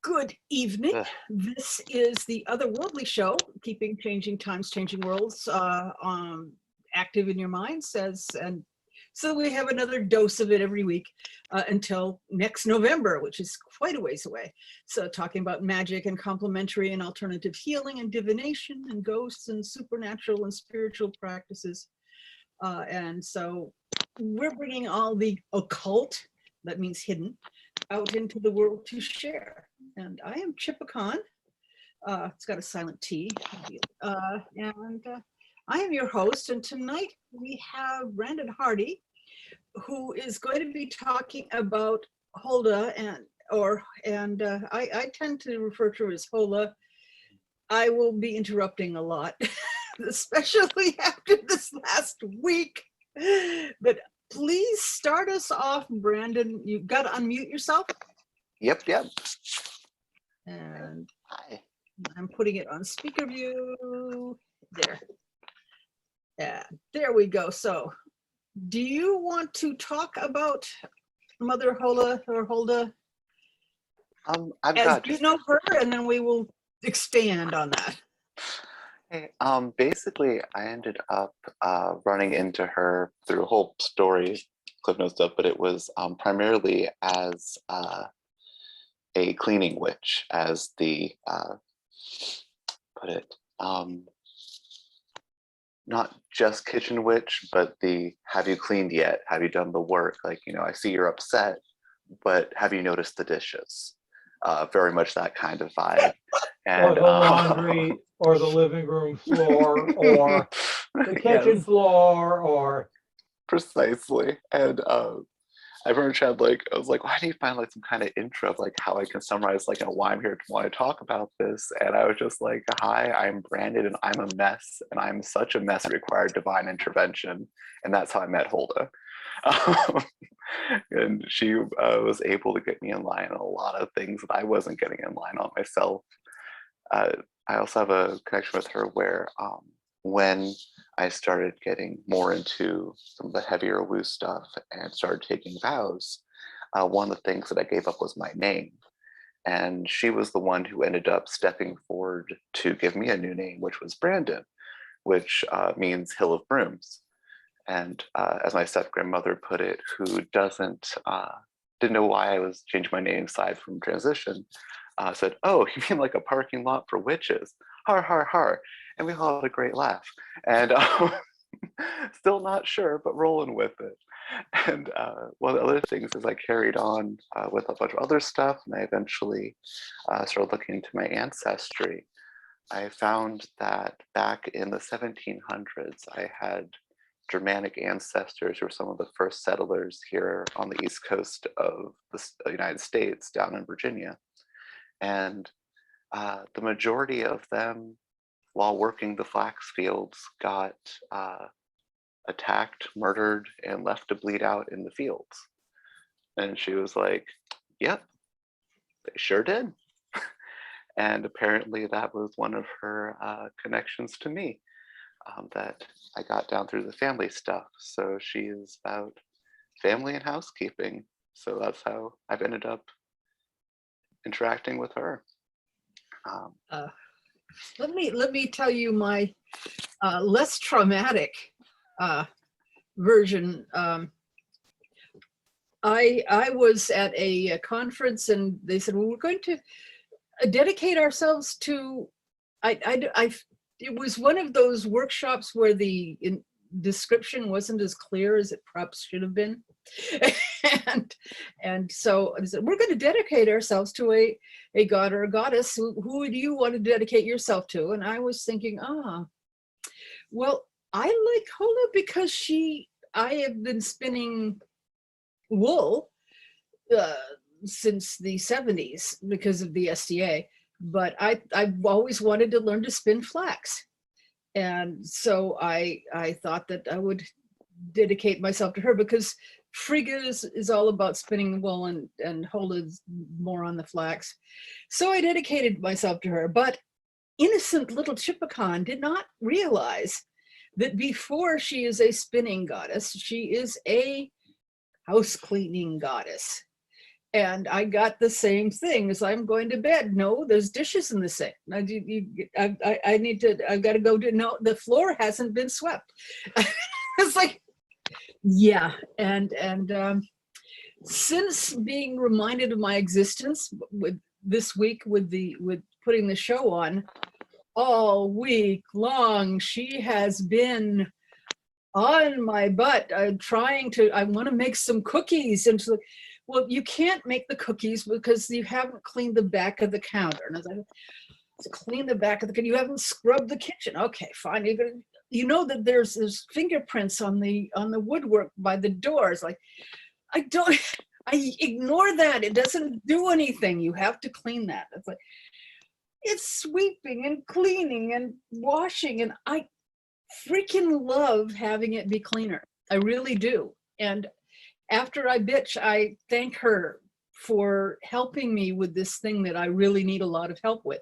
Good evening. This is the Otherworldly show, keeping changing times, changing worlds active in your mind. And so we have another dose of it every week until next November, which is quite a ways away. So talking about magic and complementary and alternative healing and divination and ghosts and supernatural and spiritual practices. And so we're bringing all the occult, that means hidden, out into the world to share. And I am Tchipakkan. It's got a silent T. And I am your host. And tonight we have Brandon Hardy, who is going to be talking about Holda, I tend to refer to her as Holle. I will be interrupting a lot, especially after this last week. But please start us off, Brandon. You've got to unmute yourself. Yep. And hi. I'm putting it on speaker view. There. Yeah, there we go. So, do you want to talk about Mother Holle or Holda? You know her, and then we will expand on that. Hey, basically, I ended up running into her through a whole story, Cliff Notes stuff, but it was primarily as a cleaning witch, as the put it, not just kitchen witch, but the have you cleaned yet? Have you done the work? Like, I see you're upset, but have you noticed the dishes? Very much that kind of vibe. And, or the laundry, or the living room floor, or the kitchen floor, or precisely. And I remember Chad, I was like, why do you find some kind of intro of how I can summarize why I'm here to want to talk about this? And I was just like, hi, I'm Brandon and I'm a mess, and I'm such a mess it required divine intervention. And that's how I met Holda. And she was able to get me in line on a lot of things that I wasn't getting in line on myself. I also have a connection with her where when I started getting more into some of the heavier woo stuff and started taking vows, one of the things that I gave up was my name. And she was the one who ended up stepping forward to give me a new name, which was Brandon, which means Hill of Brooms. And as my step-grandmother put it, who didn't know why I was changing my name aside from transition, said, oh, you mean like a parking lot for witches? Har, har, har. And we all had a great laugh. And still not sure, but rolling with it. And one of the other things is I carried on with a bunch of other stuff, and I eventually started looking into my ancestry. I found that back in the 1700s, I had Germanic ancestors who were some of the first settlers here on the east coast of the United States, down in Virginia. And the majority of them, while working the flax fields, got attacked, murdered, and left to bleed out in the fields. And she was like, yep, they sure did. And apparently that was one of her connections to me that I got down through the family stuff. So she is about family and housekeeping. So that's how I've ended up interacting with her. Let me tell you my less traumatic version. I was at a conference, and they said, well, we're going to dedicate ourselves to, it was one of those workshops where the description wasn't as clear as it perhaps should have been. and so I said, we're going to dedicate ourselves to a god or a goddess. Who do you want to dedicate yourself to? And I was thinking, well, I like Holle because I have been spinning wool since the 70s because of the SDA, but I've always wanted to learn to spin flax. And so I thought that I would dedicate myself to her, because Frigga is all about spinning wool, and Holle is more on the flax. So I dedicated myself to her, but innocent little Tchipakkan did not realize that before she is a spinning goddess, she is a house cleaning goddess. And I got the same thing as I'm going to bed. No, there's dishes in the sink. I need to, I've got to go to, no, the floor hasn't been swept. It's like, yeah. And since being reminded of my existence with this week with putting the show on, all week long, she has been on my butt. I want to make some cookies. And she's like, well, you can't make the cookies because you haven't cleaned the back of the counter. And I was like, clean the back of the counter. You haven't scrubbed the kitchen. Okay, fine. You know that there's fingerprints on the woodwork by the doors. Like, I ignore that. It doesn't do anything. You have to clean that. It's like, it's sweeping and cleaning and washing. And I freaking love having it be cleaner. I really do. And after I bitch, I thank her for helping me with this thing that I really need a lot of help with.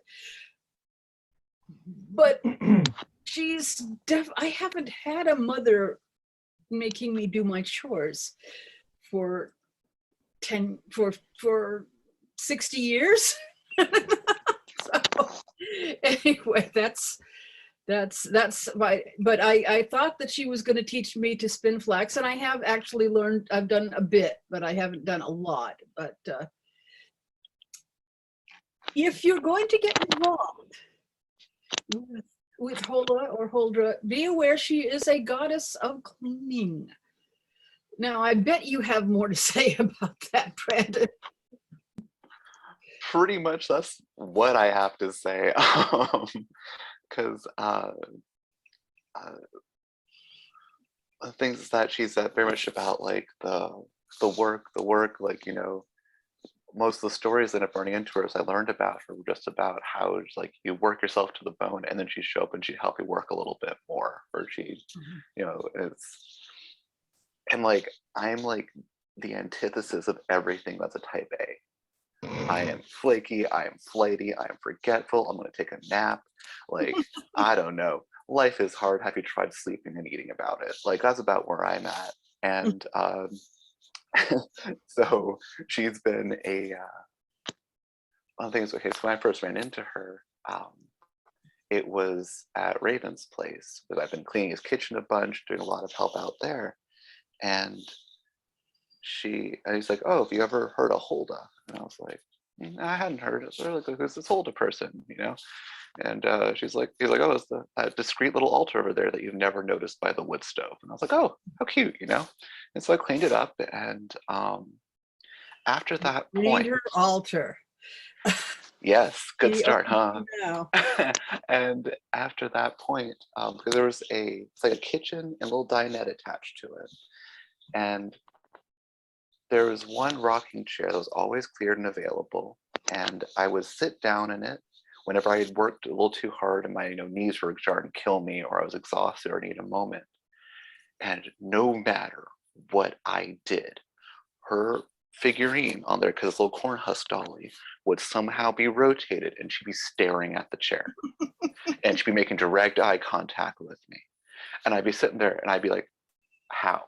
But I haven't had a mother making me do my chores for 60 years. So anyway, that's why. But I thought that she was going to teach me to spin flax, and I have actually learned. I've done a bit, but I haven't done a lot. But if you're going to get involved with Hola or Holda, be aware she is a goddess of cleaning. Now, I bet you have more to say about that, Brandon. Pretty much that's what I have to say. Because things that she said very much about like the work, like, you know, most of the stories that I'm running into her as I learned about her were just about how like you work yourself to the bone and then she'd show up and she'd help you work a little bit more, or she, you know, and like I'm like the antithesis of everything that's a type A. I am flaky, I am flighty, I am forgetful, I'm gonna take a nap. Like, I don't know. Life is hard. Have you tried sleeping and eating about it? Like, that's about where I'm at. And so she's been one of the things, okay, so when I first ran into her, it was at Raven's place, because I've been cleaning his kitchen a bunch, doing a lot of help out there. And he's like, oh, have you ever heard of Holda? And I was like, I hadn't heard of her. Like, who's this Holda person, you know? And he's like, oh, it's that discreet little altar over there that you've never noticed by the wood stove. And I was like, oh, how cute, you know? And so I cleaned it up, and after that point, her altar. yes, good start, huh? No. And after that point, because there was it's like a kitchen and a little dinette attached to it, and there was one rocking chair that was always cleared and available, and I would sit down in it whenever I had worked a little too hard and my knees were starting to kill me, or I was exhausted or need a moment. And no matter what I did, her figurine on there, because little corn husk dolly, would somehow be rotated and she'd be staring at the chair. And she'd be making direct eye contact with me. And I'd be sitting there and I'd be like, how?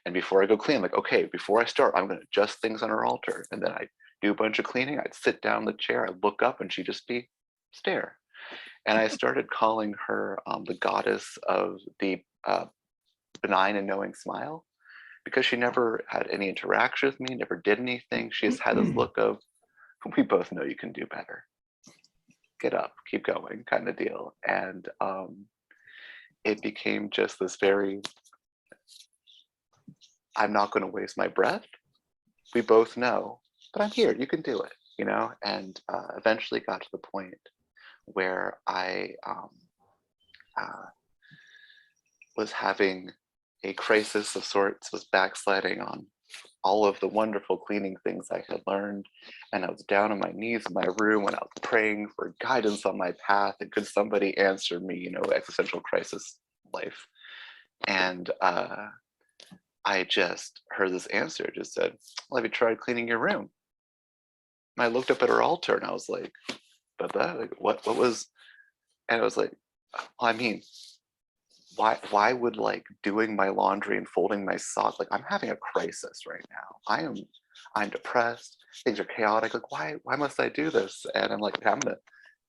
And before I go clean, I'm like, okay, before I start, I'm going to adjust things on her altar. And then I'd do a bunch of cleaning. I'd sit down in the chair. I'd look up and she'd just be stare. And I started calling her the goddess of the benign and knowing smile, because she never had any interaction with me, never did anything. She just had this look of, we both know you can do better. Get up, keep going kind of deal. And it became just this very, I'm not going to waste my breath. We both know, but I'm here, you can do it, you know? And eventually got to the point where I was having a crisis of sorts, was backsliding on all of the wonderful cleaning things I had learned. And I was down on my knees in my room when I was praying for guidance on my path. And could somebody answer me, existential crisis life? And I just heard this answer. It just said, well, have you tried cleaning your room? And I looked up at her altar and I was like, but that, like, what was, and I was like, well, I mean, why would like doing my laundry and folding my socks, like I'm having a crisis right now. I'm depressed, things are chaotic, like why must I do this? And I'm like, okay, I'm gonna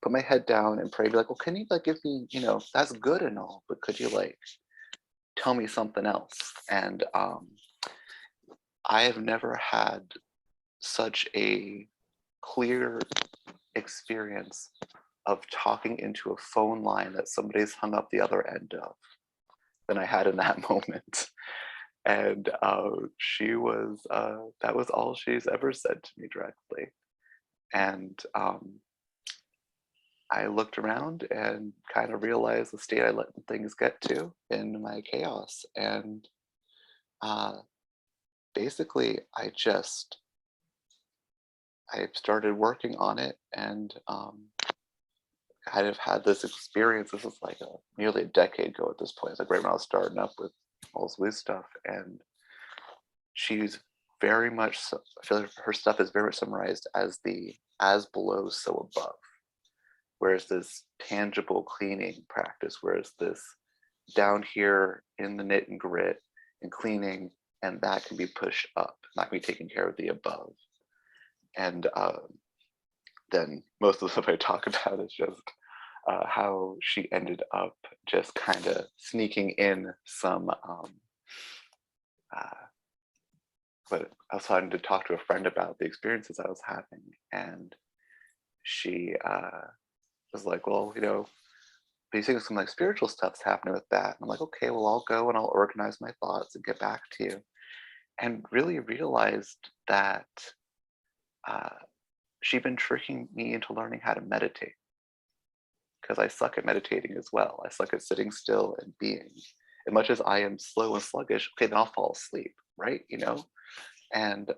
put my head down and pray, be like, well, can you like give me, that's good and all, but could you like tell me something else? And I have never had such a clear experience of talking into a phone line that somebody's hung up the other end of than I had in that moment. And she was, that was all she's ever said to me directly. And I looked around and kind of realized the state I let things get to in my chaos. And basically, I started working on it, and kind of had this experience. This was like nearly a decade ago at this point. It's like right when I was starting up with all this loose stuff, and she's very much, I feel like her stuff is very much summarized as the as below, so above. Whereas this tangible cleaning practice, whereas this down here in the knit and grit and cleaning, and that can be pushed up, not be taking care of the above. And then most of the stuff I talk about is just how she ended up just kind of sneaking in some, but I was starting to talk to a friend about the experiences I was having, and she was like, well, but you think some like spiritual stuff's happening with that. And I'm like, okay, well, I'll go and I'll organize my thoughts and get back to you. And really realized that she'd been tricking me into learning how to meditate, because I suck at meditating as well. I suck at sitting still and being. As much as I am slow and sluggish, okay, then I'll fall asleep, right? And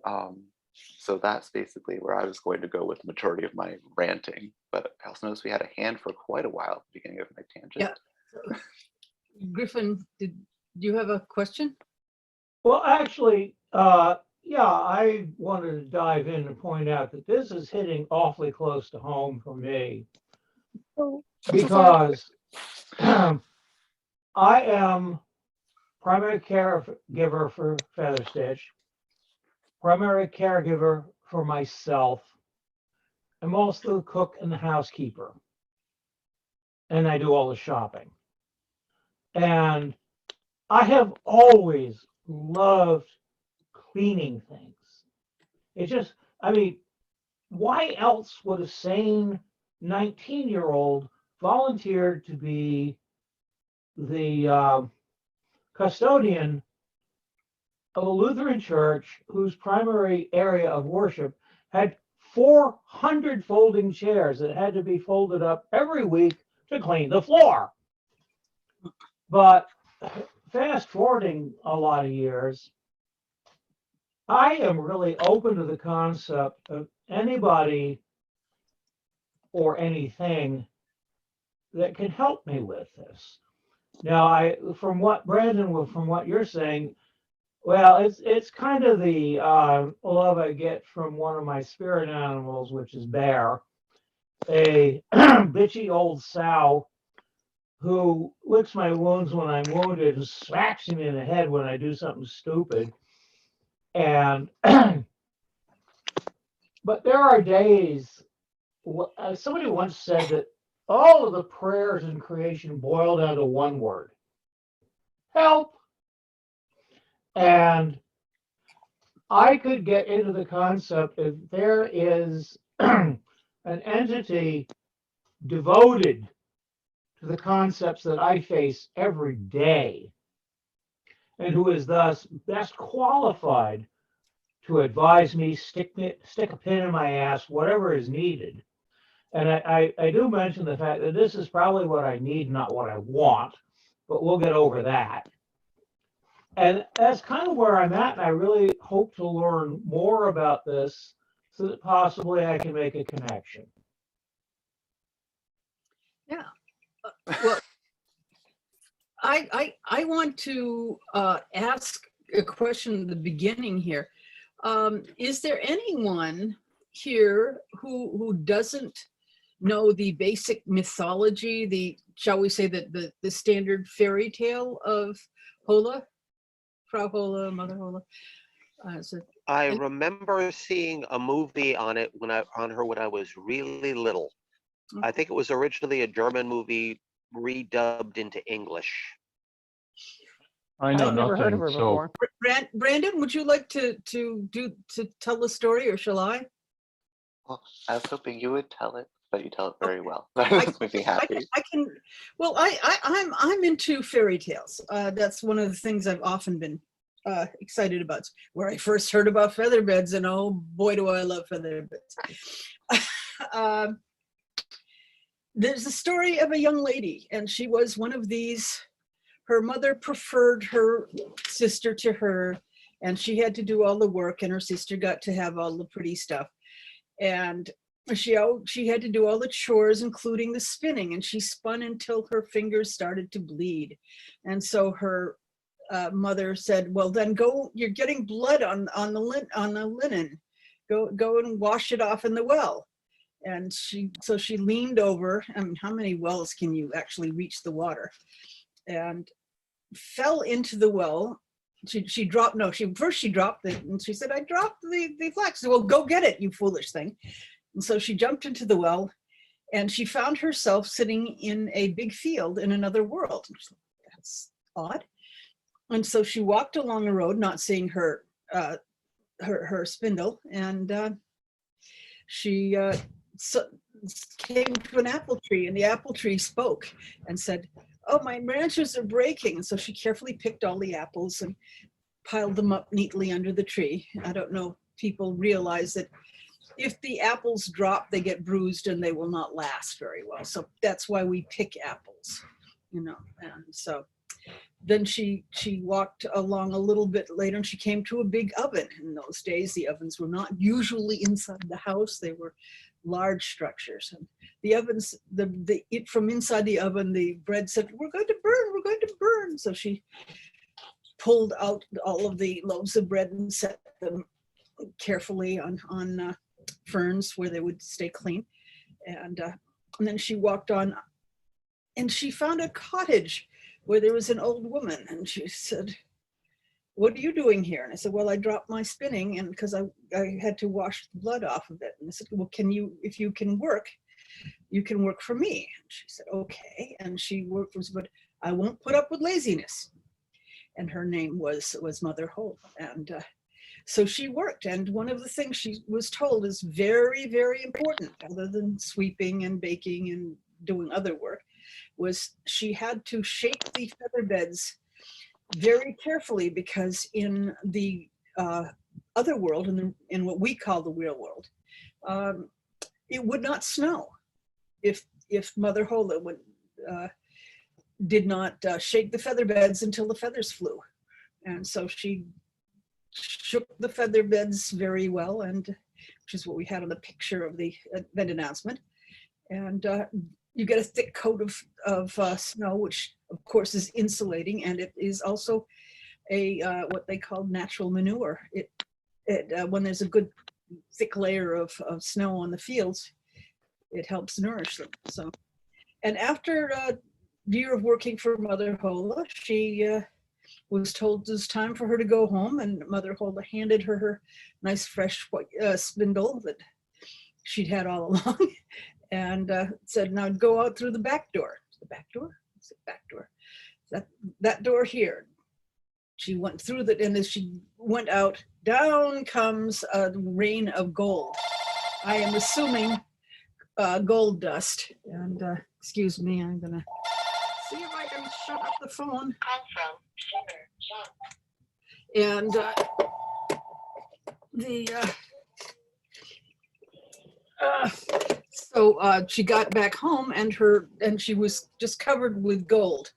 so that's basically where I was going to go with the majority of my ranting. But I also noticed we had a hand for quite a while at the beginning of my tangent. Yeah. Griffin, did you have a question? Well, actually, yeah, I wanted to dive in and point out that this is hitting awfully close to home for me, because I am primary caregiver for Feather Stitch, primary caregiver for myself. I'm also the cook and the housekeeper, and I do all the shopping. And I have always loved cleaning things. It's just, I mean, why else would a sane 19-year-old volunteer to be the custodian of a Lutheran church whose primary area of worship had 400 folding chairs that had to be folded up every week to clean the floor? But fast forwarding a lot of years, I am really open to the concept of anybody or anything that can help me with this. Now, from what you're saying, well, it's kind of the love I get from one of my spirit animals, which is Bear, a bitchy old sow who licks my wounds when I'm wounded and smacks me in the head when I do something stupid. And but there are days, somebody once said that all of the prayers in creation boil down to one word: help. And I could get into the concept if there is an entity devoted to the concepts that I face every day, and who is thus best qualified to advise me, stick a pin in my ass, whatever is needed. And I do mention the fact that this is probably what I need, not what I want, but we'll get over that. And that's kind of where I'm at, and I really hope to learn more about this so that possibly I can make a connection. Yeah. Well, I want to ask a question at the beginning here. Is there anyone here who doesn't know the basic mythology, shall we say that the standard fairy tale of Holle, Frau Holle, Mother Holle? I remember seeing a movie on her when I was really little. I think it was originally a German movie redubbed into English. I know I've never heard of nothing, her so before. Brandon, would you like to tell the story, or shall I? Well, I was hoping you would tell it, but you tell it very well. I- That makes me happy. I can. Well, I'm into fairy tales. That's one of the things I've often been excited about. It's where I first heard about feather beds, and oh boy, do I love feather beds. There's a story of a young lady, and she was one of these. Her mother preferred her sister to her, and she had to do all the work, and her sister got to have all the pretty stuff. And she had to do all the chores, including the spinning, and she spun until her fingers started to bleed. And so her mother said, well, then go, you're getting blood on the linen. Go and wash it off in the well. And she leaned over. I mean, how many wells can you actually reach the water? And fell into the well. She dropped it, and she said, I dropped the flax. Well, go get it, you foolish thing. And so she jumped into the well, and she found herself sitting in a big field in another world. That's odd. And so she walked along the road, not seeing her spindle, and she came to an apple tree, and the apple tree spoke and said, oh, my branches are breaking. And so she carefully picked all the apples and piled them up neatly under the tree. I don't know, people realize that if the apples drop, they get bruised and they will not last very well. So that's why we pick apples, you know. And so then she walked along a little bit later, and she came to a big oven. In those days, the ovens were not usually inside the house. They were large structures. And the ovens, from inside the oven, the bread said, we're going to burn. So she pulled out all of the loaves of bread and set them carefully on ferns where they would stay clean. And then she walked on, and she found a cottage where there was an old woman, and she said, what are you doing here? And I said, well, I dropped my spinning, and because I had to wash the blood off of it. And I said, well, if you can work, you can work for me. And she said, okay. And she worked, but I won't put up with laziness. And her name was Mother Holle. And so she worked. And one of the things she was told is very, very important, other than sweeping and baking and doing other work, was she had to shake the feather beds very carefully, because in the other world, in what we call the real world, it would not snow if Mother Holle did not shake the feather beds until the feathers flew. And so she shook the feather beds very well, and which is what we had on the picture of the event announcement. And you get a thick coat of snow, which of course is insulating, and it is also a what they call natural manure. When there's a good thick layer of snow on the fields, it helps nourish them. So, and after a year of working for Mother Holle, she was told it was time for her to go home, and Mother Holle handed her nice fresh spindle that she'd had all along, and said, now go out through the back door. The back door? What's the back door? That door here. She went through that, and as she went out, down comes a rain of gold. I am assuming gold dust. And excuse me, I'm gonna see if I can shut up the phone. And so she got back home, and she was just covered with gold.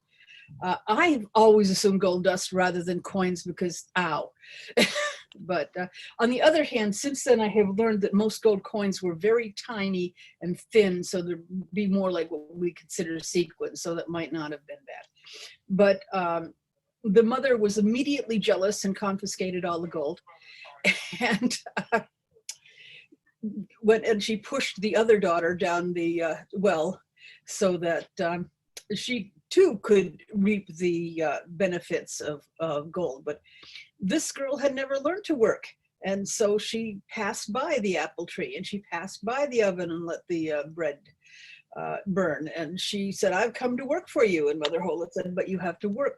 I've always assumed gold dust rather than coins, because ow. But on the other hand, since then I have learned that most gold coins were very tiny and thin, so there'd be more like what we consider sequins, so that might not have been bad. But the mother was immediately jealous and confiscated all the gold. And went and she pushed the other daughter down the well so that she too could reap the benefits of gold. But this girl had never learned to work. And so she passed by the apple tree and she passed by the oven and let the bread burn. And she said, I've come to work for you. And Mother Holle said, but you have to work.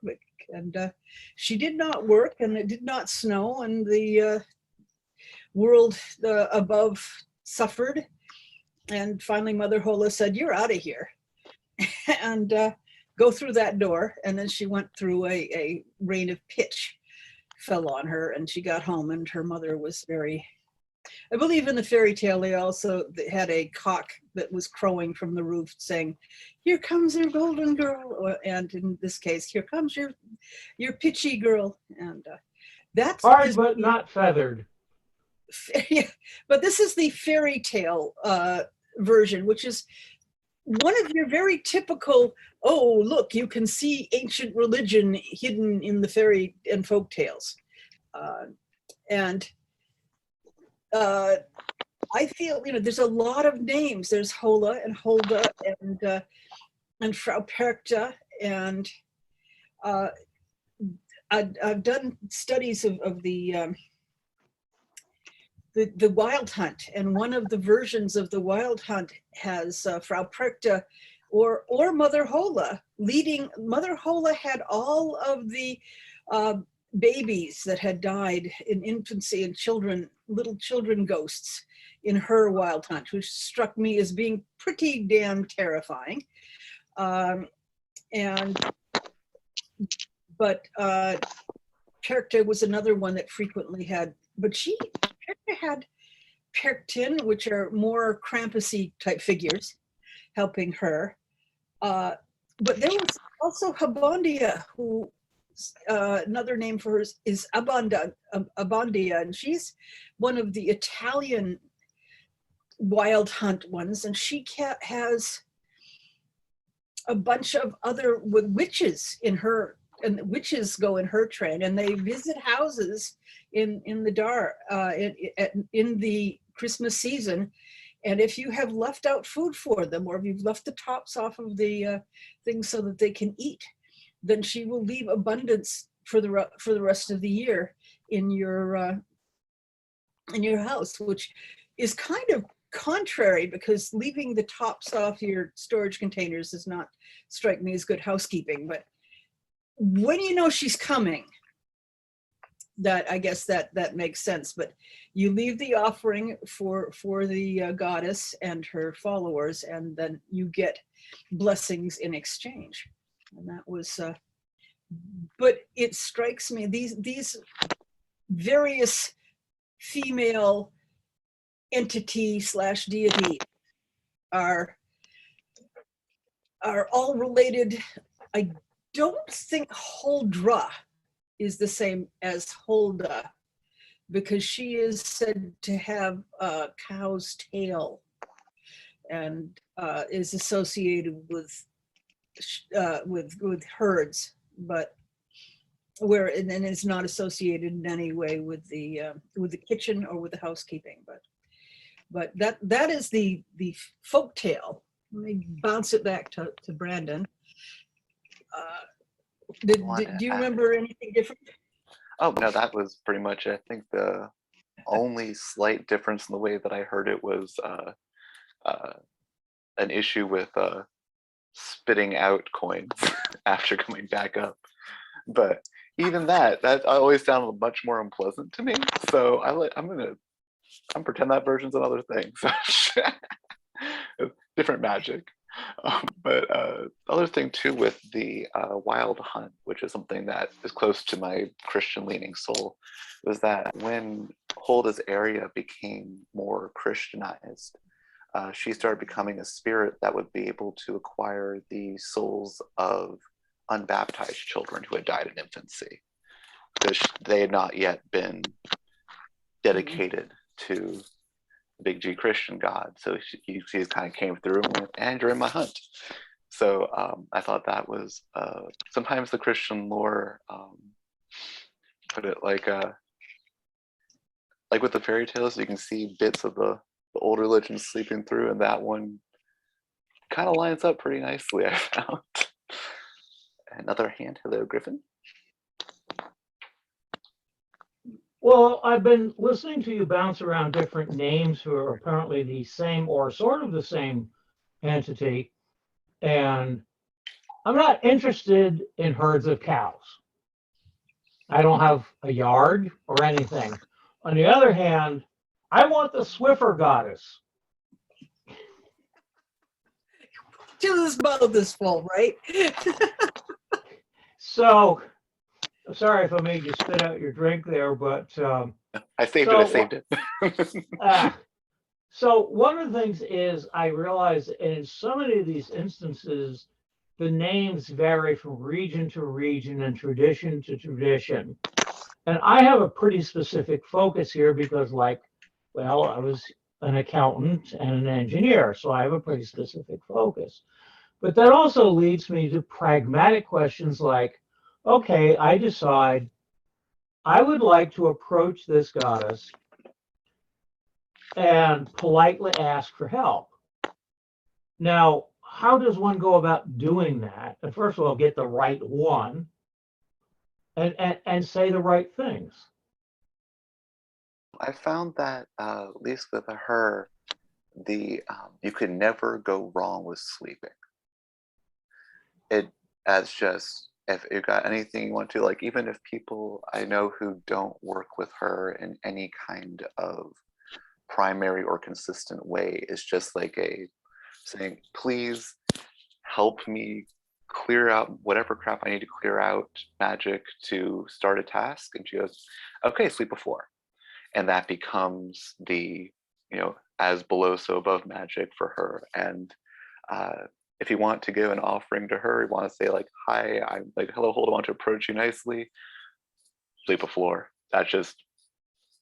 And she did not work, and it did not snow, and the world above suffered. And finally, Mother Holle said, you're out of here. And go through that door. And then she went through a rain of pitch fell on her, and she got home, and her mother was very, I believe in the fairy tale, they also had a cock that was crowing from the roof saying, here comes your golden girl. And in this case, here comes your pitchy girl. And that's Hard but not feathered. Yeah, but this is the fairy tale version, which is one of your very typical, oh, look, you can see ancient religion hidden in the fairy and folk tales. I feel, there's a lot of names. There's Holle and Holda and Frau Perchta. And I've done studies of the Wild Hunt, and one of the versions of the Wild Hunt has Frau Perchta or Mother Holle leading. Mother Holle had all of the babies that had died in infancy and little children ghosts in her Wild Hunt, which struck me as being pretty damn terrifying. But Perchta was another one that frequently had, but Perchta had Perchtin, which are more Krampusy type figures helping her. But there was also Habondia, who another name for her is Abondia, and she's one of the Italian Wild Hunt ones, and she has a bunch of other with witches in her, and witches go in her train, and they visit houses in the dark in the Christmas season. And if you have left out food for them, or if you've left the tops off of the things so that they can eat, then she will leave abundance for the rest of the year in your house, which is kind of contrary, because leaving the tops off your storage containers does not strike me as good housekeeping. But when you know she's coming, that I guess that makes sense. But you leave the offering for the goddess and her followers, and then you get blessings in exchange. And that was, but it strikes me, these various female entity / deity are all related. I don't think Holdra is the same as Holda, because she is said to have a cow's tail and is associated with herds, but and is not associated in any way with the kitchen or with the housekeeping. But that is the folk tale. Let me bounce it back to Brandon. Do you remember anything different? Oh, no, that was pretty much it. I think the only slight difference in the way that I heard it was an issue with spitting out coins after coming back up. But even that always sounded much more unpleasant to me. So I'm pretend that version's another thing. So different magic. But other thing too with the Wild Hunt, which is something that is close to my Christian leaning soul, was that when Holda's area became more Christianized, she started becoming a spirit that would be able to acquire the souls of unbaptized children who had died in infancy, because they had not yet been dedicated to the big G Christian God. So she kind of came through and went, and you're in my hunt. So I thought that was sometimes the Christian lore put it like with the fairy tales, you can see bits of the the old religions sleeping through, and that one kind of lines up pretty nicely, I found. Another hand. Hello, Griffin. Well, I've been listening to you bounce around different names who are apparently the same or sort of the same entity, and I'm not interested in herds of cows. I don't have a yard or anything. On the other hand, I want the Swiffer goddess. Till this mouth is full, right? So, I'm sorry if I made you spit out your drink there, but I saved So, it. I saved it. so one of the things is I realize in so many of these instances, the names vary from region to region and tradition to tradition. And I have a pretty specific focus here because, like, well, I was an accountant and an engineer, so I have a pretty specific focus. But that also leads me to pragmatic questions like, okay, I decide I would like to approach this goddess and politely ask for help. Now, how does one go about doing that? And first of all, get the right one and say the right things. I found that at least with her, you could never go wrong with sleeping. It as just if you got anything you want to, like, even if people I know who don't work with her in any kind of primary or consistent way, is just like a saying, please help me clear out whatever crap I need to clear out magic to start a task. And she goes, okay, sweep a floor. And that becomes the, as below, so above magic for her. And if you want to give an offering to her, you want to say like, hi, I'm like, hello, Holda, I want to approach you nicely, sweep a floor. That's just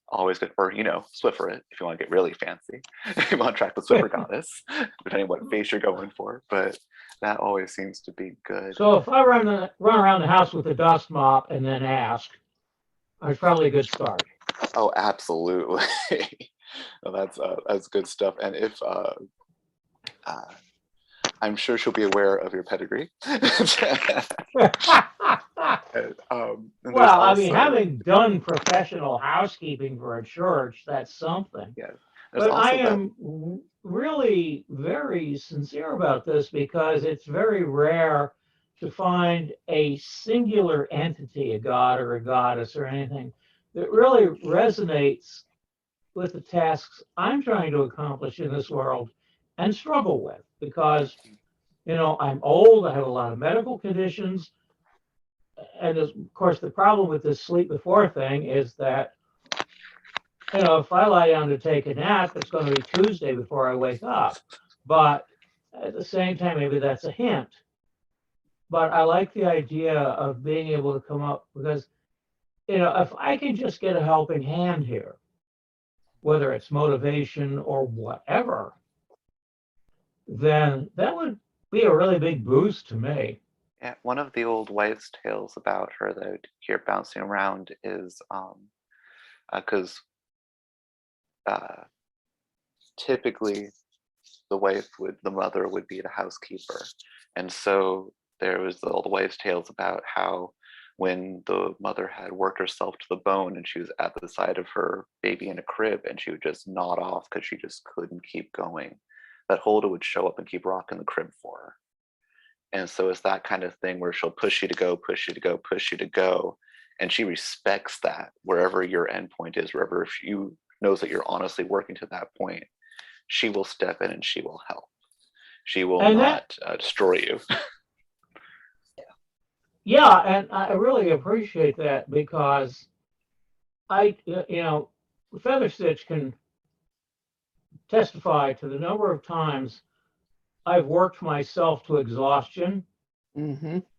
always good. Or, Swiffer it if you want to get really fancy. If you want to attract the Swiffer goddess, depending on what face you're going for. But that always seems to be good. So if I run around the house with a dust mop and then ask, that's probably a good start. Oh, absolutely. That's good stuff. And if I'm sure she'll be aware of your pedigree. Well, I mean, having done professional housekeeping for a church, that's something. Yeah. But I am really very sincere about this because it's very rare to find a singular entity, a god or a goddess or anything, that really resonates with the tasks I'm trying to accomplish in this world and struggle with. Because, I'm old, I have a lot of medical conditions. And of course, the problem with this sleep before thing is that, if I lie down to take a nap, it's going to be Tuesday before I wake up. But at the same time, maybe that's a hint. But I like the idea of being able to come up because, if I can just get a helping hand here, whether it's motivation or whatever, then that would be a really big boost to me. Yeah, one of the old wives' tales about her that I hear bouncing around is because typically the mother would be the housekeeper. And so there was the old wives' tales about how when the mother had worked herself to the bone and she was at the side of her baby in a crib and she would just nod off because she just couldn't keep going, that Holda would show up and keep rocking the crib for her. And so it's that kind of thing where she'll push you to go, push you to go, push you to go. And she respects that wherever your endpoint is, wherever if you knows that you're honestly working to that point, she will step in and she will help. She will not destroy you. Yeah, and I really appreciate that because Feather Stitch can testify to the number of times I've worked myself to exhaustion,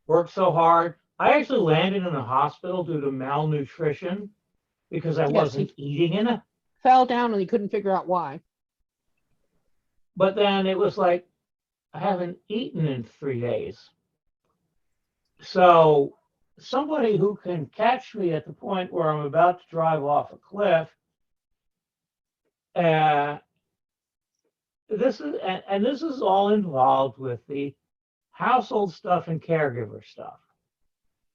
worked so hard. I actually landed in a hospital due to malnutrition because I wasn't eating enough. Fell down and he couldn't figure out why. But then it was like, I haven't eaten in 3 days. So somebody who can catch me at the point where I'm about to drive off a cliff this is, and this is all involved with the household stuff and caregiver stuff.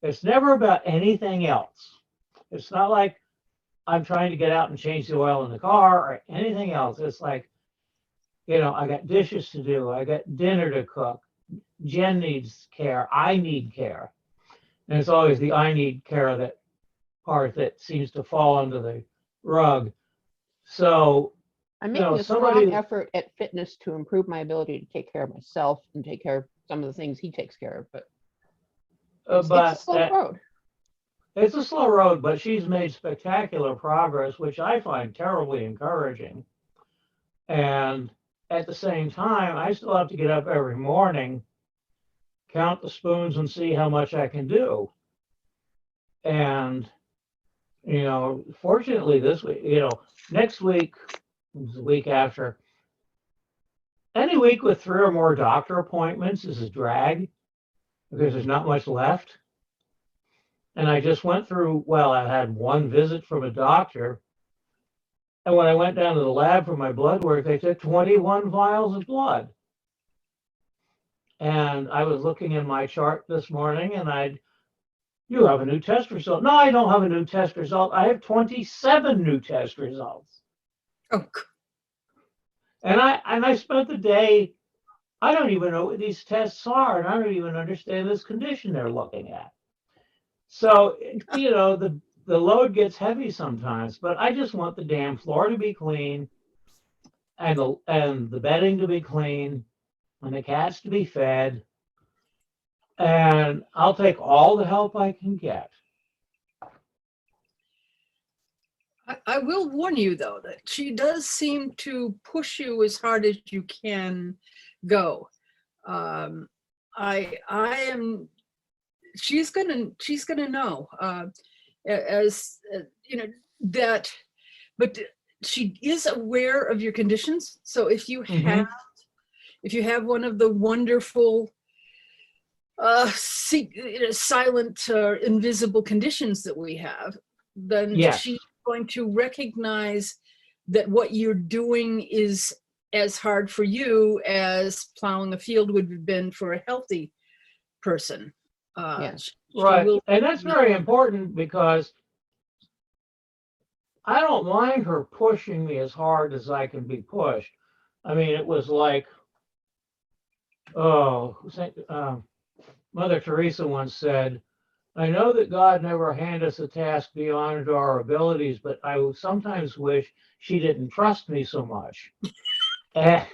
It's never about anything else. It's not like I'm trying to get out and change the oil in the car or anything else. It's like, I got dishes to do. I got dinner to cook. Jen needs care. I need care. And it's always the I need care that part that seems to fall under the rug. So, I'm making a somebody- strong effort at fitness to improve my ability to take care of myself and take care of some of the things he takes care of. But it's a slow road. It's a slow road, but she's made spectacular progress, which I find terribly encouraging. And at the same time, I still have to get up every morning, count the spoons and see how much I can do. And, fortunately this week, next week, the week after, any week with 3 or more doctor appointments is a drag because there's not much left. And I just went through, I had 1 visit from a doctor. And when I went down to the lab for my blood work, they took 21 vials of blood. And I was looking in my chart this morning and you have a new test result. No, I don't have a new test result. I have 27 new test results. Oh, And I spent the day, I don't even know what these tests are, and I don't even understand this condition they're looking at. So, the load gets heavy sometimes, but I just want the damn floor to be clean and the bedding to be clean and the cats to be fed. And I'll take all the help I can get. I will warn you though that she does seem to push you as hard as you can go. She's gonna know that, but she is aware of your conditions. So if you have one of the wonderful silent or invisible conditions that we have, then Yes. she's going to recognize that what you're doing is as hard for you as plowing a field would have been for a healthy person. Yes. Right. will- And that's very important because I don't mind her pushing me as hard as I can be pushed. I mean, it was like, Mother Teresa once said, I know that God never handed us a task beyond our abilities, but I would sometimes wish she didn't trust me so much. But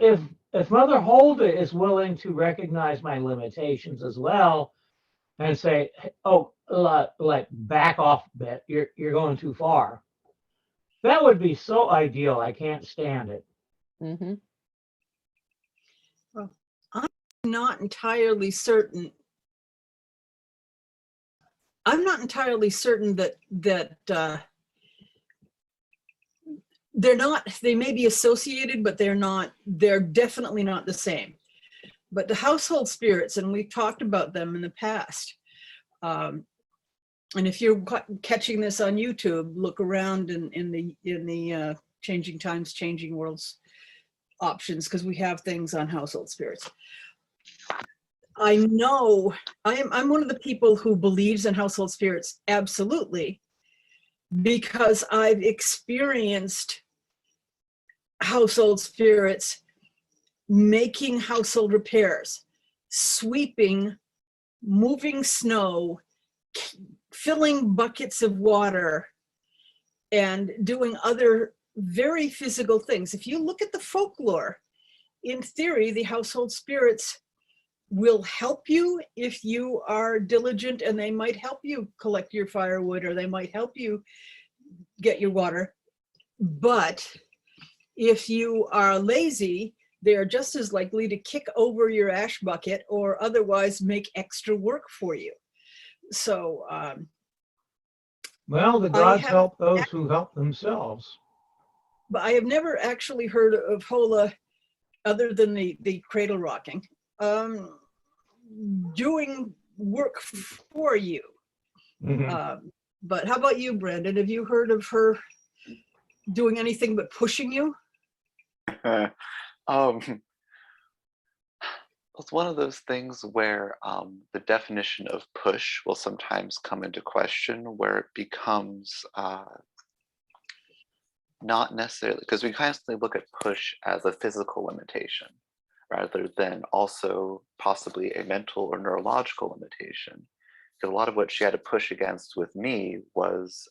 if Mother Holda is willing to recognize my limitations as well and say, oh, like back off a bit, you're going too far. That would be so ideal. I can't stand it. Mm-hmm. not entirely certain. I'm not entirely certain that they're not, they may be associated, but they're definitely not the same. But the household spirits, and we've talked about them in the past. And if you're catching this on YouTube, look around in the Changing Times, Changing Worlds options, because we have things on household spirits. I know I'm one of the people who believes in household spirits, absolutely, because I've experienced household spirits making household repairs, sweeping, moving snow, filling buckets of water, and doing other very physical things. If you look at the folklore, in theory, the household spirits will help you if you are diligent, and they might help you collect your firewood, or they might help you get your water. But if you are lazy, they are just as likely to kick over your ash bucket or otherwise make extra work for you. So, well, the gods help those who help themselves. But I have never actually heard of Holle, other than the cradle rocking, doing work for you. Mm-hmm. But how about you, Brandon? Have you heard of her doing anything but pushing you? um, it's one of those things where the definition of push will sometimes come into question, where it becomes not necessarily, because we constantly look at push as a physical limitation rather than also possibly a mental or neurological limitation. Because a lot of what she had to push against with me was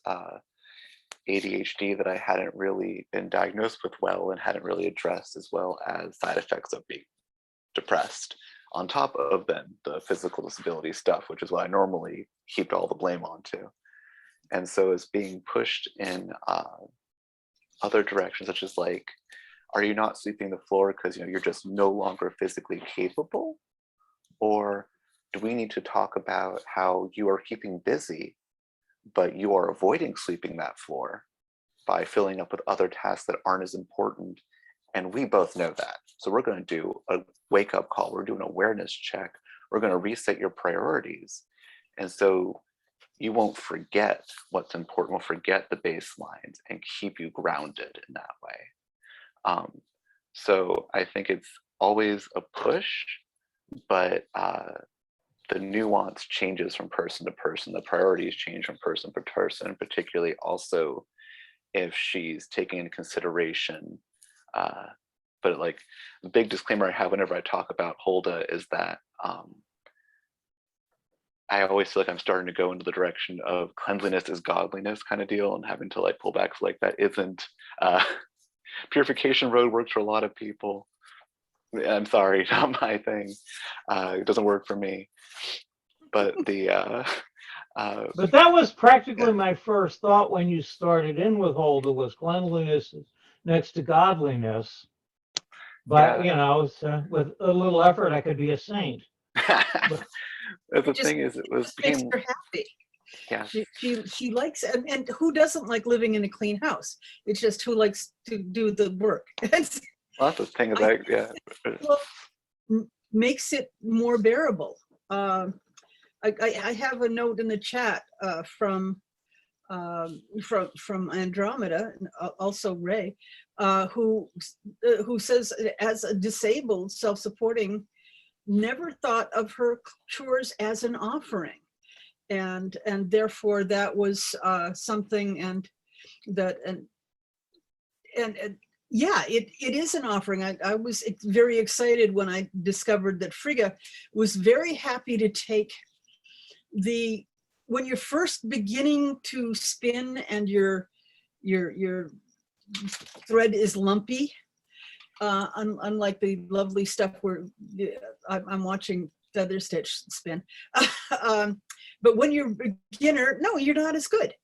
ADHD that I hadn't really been diagnosed with well and hadn't really addressed, as well as side effects of being depressed, on top of then the physical disability stuff, which is what I normally heaped all the blame onto. And so it's being pushed in other directions, such as like, are you not sweeping the floor because you're just no longer physically capable? Or do we need to talk about how you are keeping busy, but you are avoiding sweeping that floor by filling up with other tasks that aren't as important? And we both know that. So we're going to do a wake-up call. We're doing an awareness check. We're going to reset your priorities. And so you won't forget what's important, won't forget the baselines, and keep you grounded in that way. So I think it's always a push, but the nuance changes from person to person. The priorities change from person to person, particularly also if she's taking into consideration. But like the big disclaimer I have whenever I talk about Holda is that I always feel like I'm starting to go into the direction of cleanliness is godliness kind of deal, and having to like pull back like that isn't purification road works for a lot of people. I'm sorry, not my thing. It doesn't work for me. But the But that was practically my first thought when you started in with Holda, was cleanliness is next to godliness. But with a little effort, I could be a saint. the thing is, it Makes became her happy. yeah. She likes, and who doesn't like living in a clean house? It's just who likes to do the work. Well, that's the thing is Well, makes it more bearable. I have a note in the chat from Andromeda, also Ray, who says, as a disabled, self-supporting, never thought of her chores as an offering, and therefore that was something, and that and yeah, it is an offering. I was very excited when I discovered that Frigga was very happy to take when you're first beginning to spin and your thread is lumpy, unlike the lovely stuff where I'm watching Feather Stitch spin. But when you're a beginner, no, you're not as good.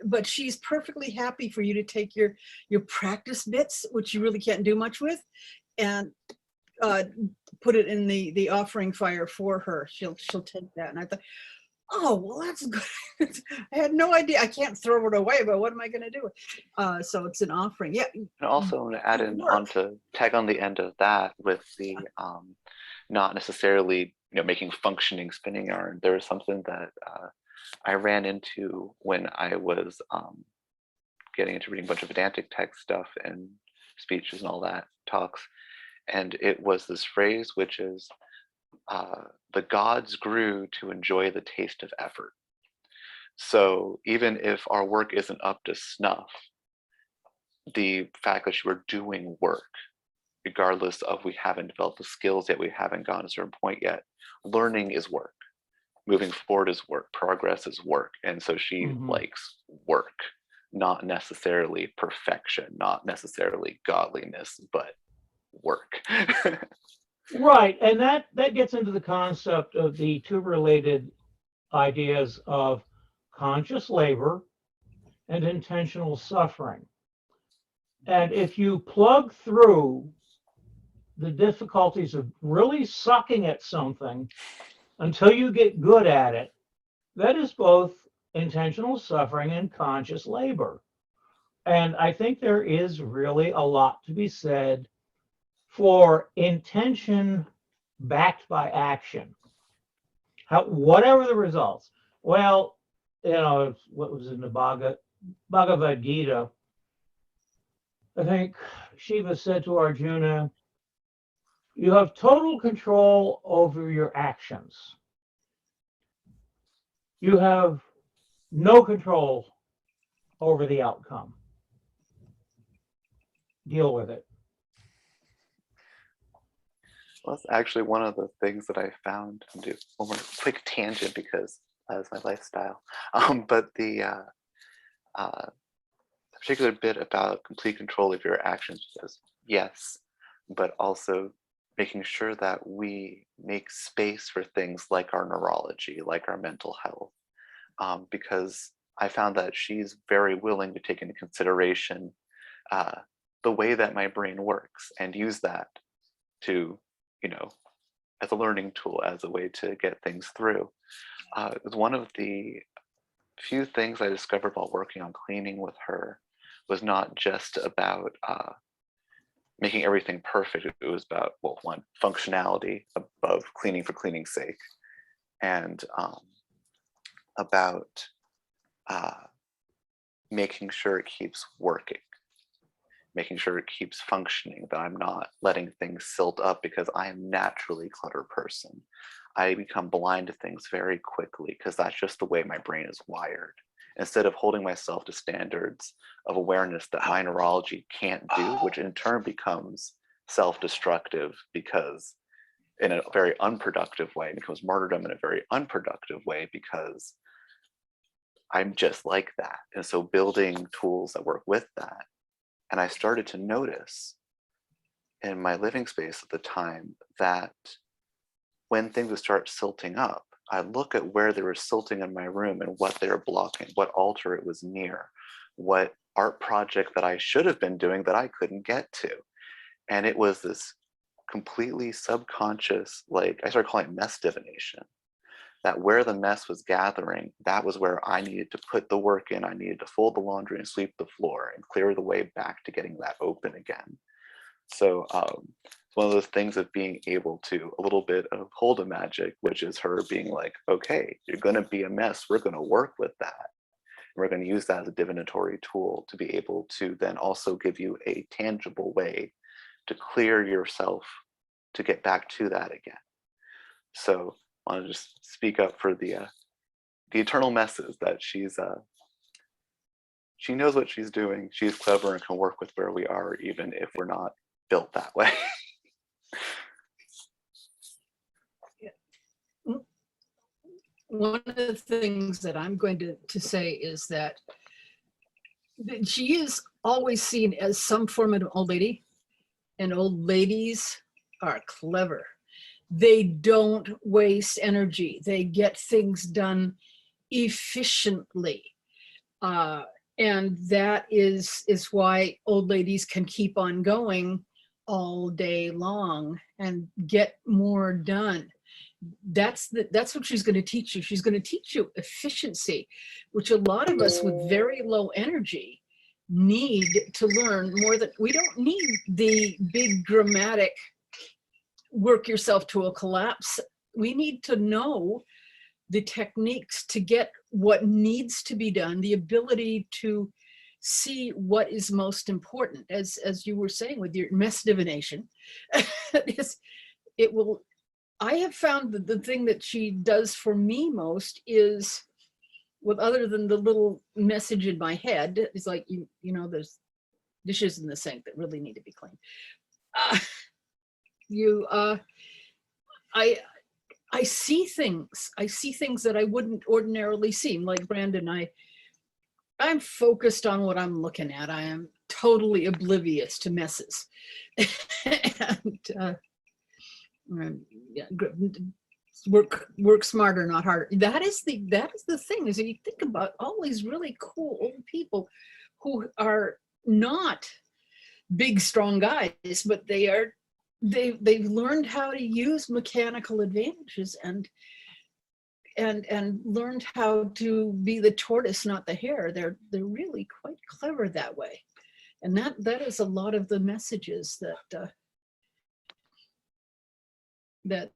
But she's perfectly happy for you to take your practice bits, which you really can't do much with, and put it in the offering fire for her. She'll take that. And I thought, oh, well, that's good. I had no idea. I can't throw it away, but what am I going to do? So it's an offering. Yeah. And also I'm going to add in on to tag on the end of that with the not necessarily making functioning spinning yarn. There was something that I ran into when I was getting into reading a bunch of Vedantic text stuff and speeches and all that talks, and it was this phrase which is the gods grew to enjoy the taste of effort. So even if our work isn't up to snuff, the fact that you are doing work, regardless of we haven't developed the skills yet, we haven't gotten to a certain point yet, learning is work. Moving forward is work. Progress is work. And so she likes work, not necessarily perfection, not necessarily godliness, but work. Right, and that gets into the concept of the two related ideas of conscious labor and intentional suffering. And if you plug through the difficulties of really sucking at something until you get good at it, that is both intentional suffering and conscious labor. And I think there is really a lot to be said for intention backed by action. Whatever the results. Well, what was in the Bhagavad Gita, I think Shiva said to Arjuna, you have total control over your actions. You have no control over the outcome. Deal with it. Well, that's actually one of the things that I found. I'll do one more quick tangent because that's my lifestyle. But the particular bit about complete control of your actions says yes, but also making sure that we make space for things like our neurology, like our mental health, because I found that she's very willing to take into consideration the way that my brain works and use that to, as a learning tool, as a way to get things through. It was one of the few things I discovered while working on cleaning with her was not just about making everything perfect. It was about, well, one, functionality above cleaning for cleaning's sake, and about making sure it keeps working, making sure it keeps functioning, that I'm not letting things silt up because I am naturally a clutter person. I become blind to things very quickly because that's just the way my brain is wired. Instead of holding myself to standards of awareness that my neurology can't do, which in turn becomes self-destructive because in a very unproductive way, becomes martyrdom in a very unproductive way because I'm just like that. And so building tools that work with that. And I started to notice in my living space at the time that when things would start silting up, I look at where they were silting in my room and what they were blocking, what altar it was near, what art project that I should have been doing that I couldn't get to. And it was this completely subconscious, like I started calling it mess divination, that where the mess was gathering, that was where I needed to put the work in. I needed to fold the laundry and sweep the floor and clear the way back to getting that open again. So it's one of those things of being able to, a little bit of Holda magic, which is her being like, okay, you're going to be a mess. We're going to work with that. And we're going to use that as a divinatory tool to be able to then also give you a tangible way to clear yourself to get back to that again. So I want to just speak up for the eternal messes that she knows what she's doing. She's clever and can work with where we are, even if we're not built that way. One of the things that I'm going to say is that she is always seen as some form of old lady, and old ladies are clever. They don't waste energy. They get things done efficiently. And that is why old ladies can keep on going all day long and get more done. That's what she's going to teach you. She's going to teach you efficiency, which a lot of us with very low energy need to learn more than. We don't need the big dramatic work yourself to a collapse. We need to know the techniques to get what needs to be done, the ability to see what is most important, as you were saying with your mess divination. It will. I have found that the thing that she does for me most is, with other than the little message in my head, is like, there's dishes in the sink that really need to be cleaned. I see things. I see things that I wouldn't ordinarily see. Like Brandon, I'm focused on what I'm looking at. I am totally oblivious to messes. Work smarter, not harder. That is the thing. Is that you think about all these really cool old people who are not big, strong guys, but they've learned how to use mechanical advantages and learned how to be the tortoise, not the hare. They're really quite clever that way, and that is a lot of the messages that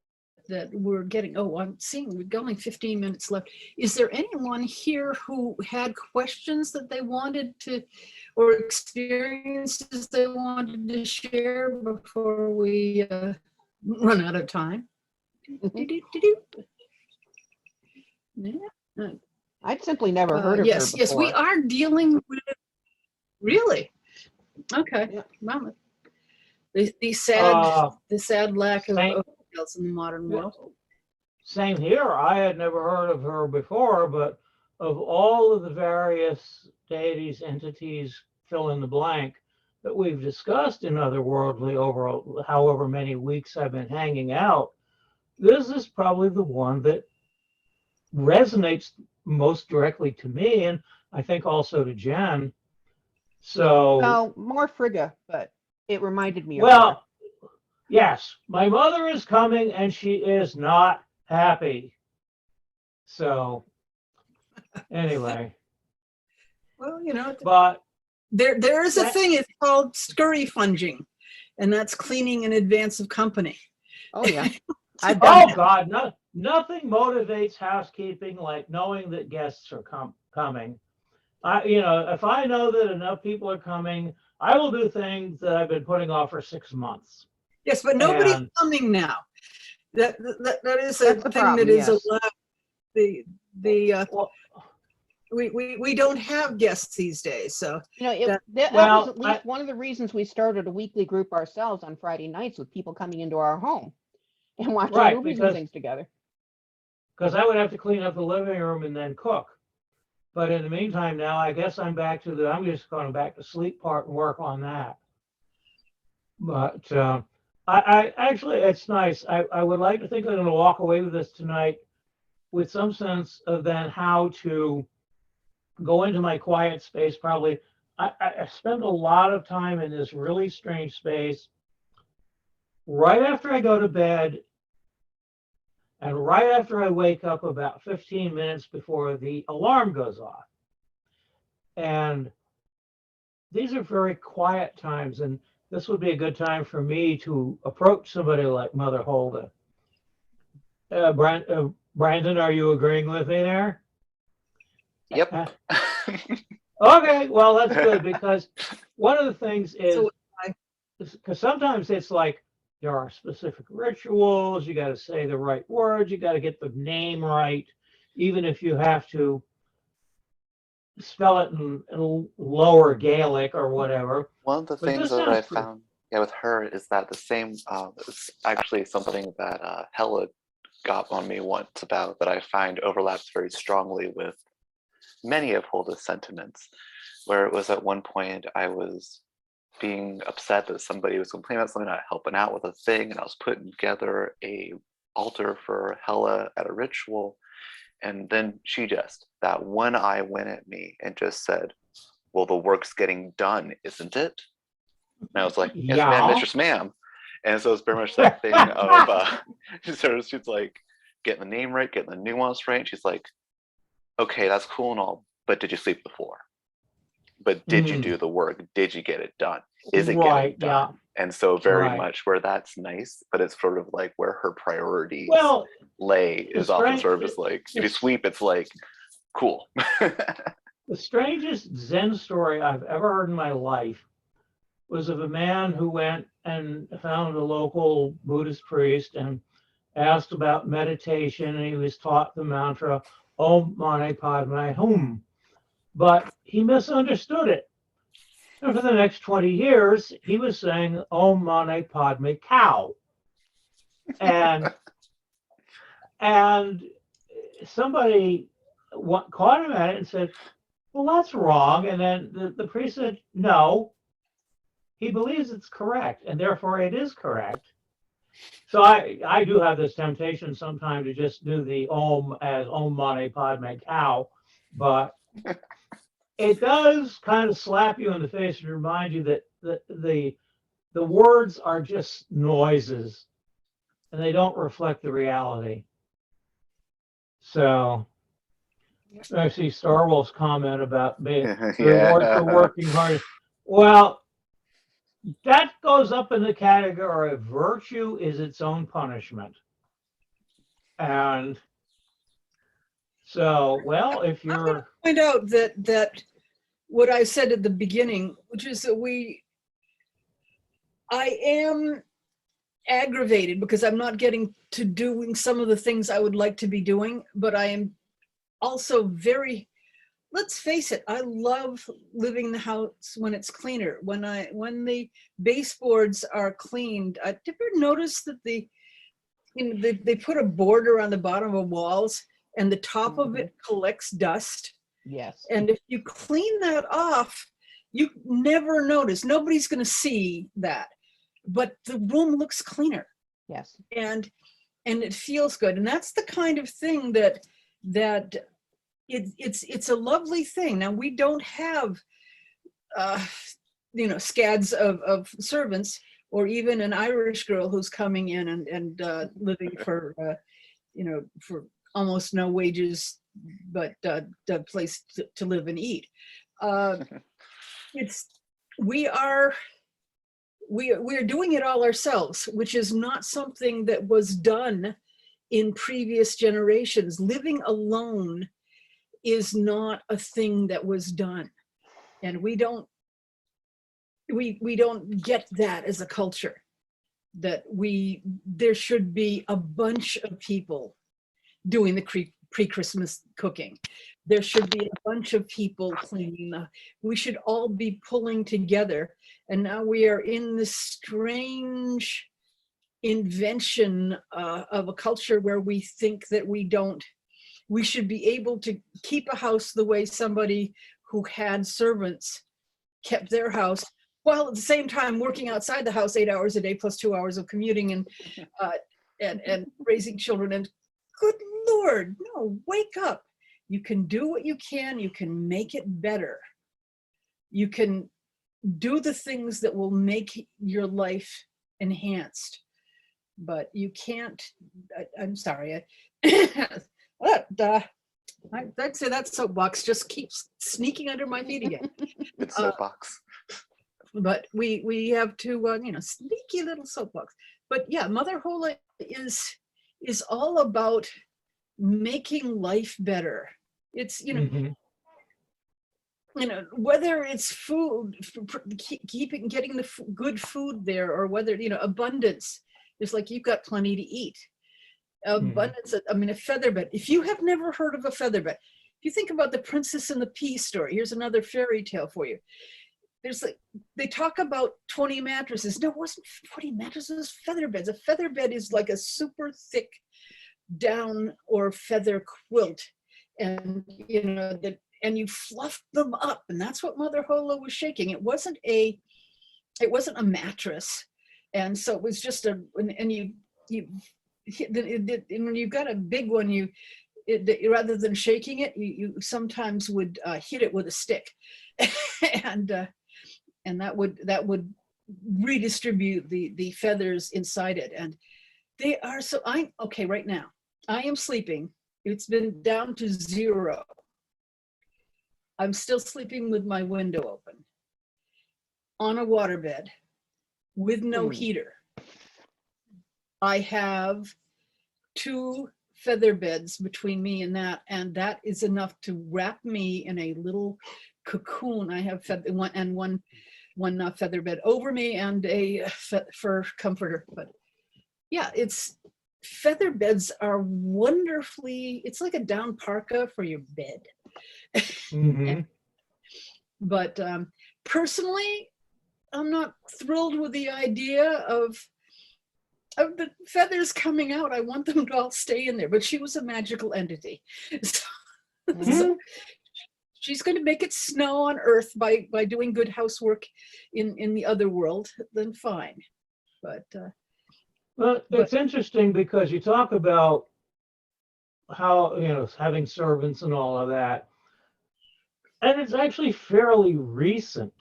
that we're getting. Oh, I'm seeing we've got only 15 minutes left. Is there anyone here who had questions that they wanted to, or experiences they wanted to share before we run out of time? Yeah. I'd simply never heard of her Yes, before. yes, we are dealing with. Really? Okay. Yeah. Well, the sad lack of Same, details in the modern world. same here. I had never heard of her before, but of all of the various deities, entities, fill in the blank, that we've discussed in Otherworldly over however many weeks I've been hanging out, this is probably the one that resonates most directly to me, and I think also to Jen. So, Well, more Frigga, but it reminded me of her. well, yes, my mother is coming and she is not happy. So, anyway, Well, you know, but there is a that- thing. It's called scurry funging, and that's cleaning in advance of company. Oh yeah, I've done oh that. God, nothing motivates housekeeping like knowing that guests are coming. If I know that enough people are coming, I will do things that I've been putting off for 6 months. Yes, but nobody's And- coming now. That is a That's the thing problem, that is yes. allowed. Well, We don't have guests these days, so That Well, was at least one of the reasons we started a weekly group ourselves on Friday nights with people coming into our home and watching Right, movies because- and things together. because I would have to clean up the living room and then cook. But in the meantime, now I guess I'm just going back to sleep part and work on that. But I actually, it's nice. I would like to think I'm going to walk away with this tonight with some sense of then how to go into my quiet space. Probably, I spend a lot of time in this really strange space right after I go to bed. And right after I wake up, about 15 minutes before the alarm goes off. And these are very quiet times, and this would be a good time for me to approach somebody like Mother Holda. Brandon, are you agreeing with me there? Yep. Okay, well, that's good, because one of the things is, So because sometimes it's like, there are specific rituals, you got to say the right words, you got to get the name right, even if you have to spell it in lower Gaelic or whatever. One of the But things this that I sounds pretty- found, with her is that the same, it's actually something that Hella got on me once about that I find overlaps very strongly with many of Holda's sentiments, where it was at one point I was being upset that somebody was complaining about something, not helping out with a thing, and I was putting together a altar for Hella at a ritual, and then she just, that one eye went at me and just said, well, the work's getting done, isn't it? And I was like, yes, ma'am, Yeah. mistress, ma'am. And so it's very much that thing of, she's like, getting the name right, getting the nuance right. And she's like, okay, that's cool and all, but did you sleep before? But did you do the work? Did you get it done? Is it Right, getting done? yeah. And so very Right. much where that's nice, but it's sort of like where her priorities Well, lay is often strange- sort of just like, if you sweep, it's like, cool. the strangest Zen story I've ever heard in my life was of a man who went and found a local Buddhist priest and asked about meditation, and he was taught the mantra Om Mani Padme Hum, but he misunderstood it. And for the next 20 years, he was saying Om Mani Padme Cow. And somebody caught him at it and said, well, that's wrong. And then the priest said, no, he believes it's correct, and therefore it is correct. So I do have this temptation sometimes to just do the Om as Om Mani Padme Cow, but it does kind of slap you in the face and remind you that the words are just noises, and they don't reflect the reality. So I see Star Wolf's comment about being the reward for working hard. Well, that goes up in the category of virtue is its own punishment. And so, well, if I'm going to you're, point out that what I said at the beginning, which is that I am aggravated because I'm not getting to doing some of the things I would like to be doing, but I am also very, let's face it, I love living in the house when it's cleaner. When the baseboards are cleaned, did you ever notice that they put a border on the bottom of walls and the top of it collects dust? Yes. And if you clean that off, you never notice. Nobody's going to see that, but the room looks cleaner. Yes. And it feels good. And that's the kind of thing that it's a lovely thing. Now we don't have scads of servants, or even an Irish girl who's coming in and living for for almost no wages, but a place to live and eat. We're doing it all ourselves, which is not something that was done in previous generations. Living alone is not a thing that was done, and we don't get that as a culture, that there should be a bunch of people doing the pre-Christmas cooking. There should be a bunch of people cleaning. We should all be pulling together. And now we are in this strange invention of a culture where we think that we should be able to keep a house the way somebody who had servants kept their house, while at the same time working outside the house 8 hours a day plus 2 hours of commuting and raising children. And good Lord, no, wake up. You can do what you can. You can make it better. You can do the things that will make your life enhanced, but you can't, I'm sorry. I'd say that soapbox just keeps sneaking under my feet again. It's soapbox. But we have to, sneaky little soapbox. But yeah, Mother Holle is all about making life better. It's, whether it's food, getting the getting food there, or whether, abundance. It's like you've got plenty to eat. Abundance, a feather bed. If you have never heard of a feather bed, if you think about the Princess and the Pea story, here's another fairy tale for you. They talk about 20 mattresses. No, it wasn't 20 mattresses, it was feather beds. A feather bed is like a super thick down or feather quilt. And, and you fluffed them up. And that's what Mother Holle was shaking. It wasn't a mattress. And so it was just when you've got a big one, rather than shaking it, you sometimes would hit it with a stick. And that would redistribute the feathers inside it. And they are okay right now. I am sleeping. It's been down to 0. I'm still sleeping with my window open on a waterbed with no heater. I have 2 feather beds between me and that is enough to wrap me in a little cocoon. I have one feather bed over me and a fur comforter. But yeah, feather beds are wonderfully, it's like a down parka for your bed. But personally, I'm not thrilled with the idea of the feathers coming out. I want them to all stay in there, but she was a magical entity. So she's going to make it snow on Earth by doing good housework in the other world, then fine. But well, it's interesting because you talk about how, having servants and all of that. And it's actually fairly recent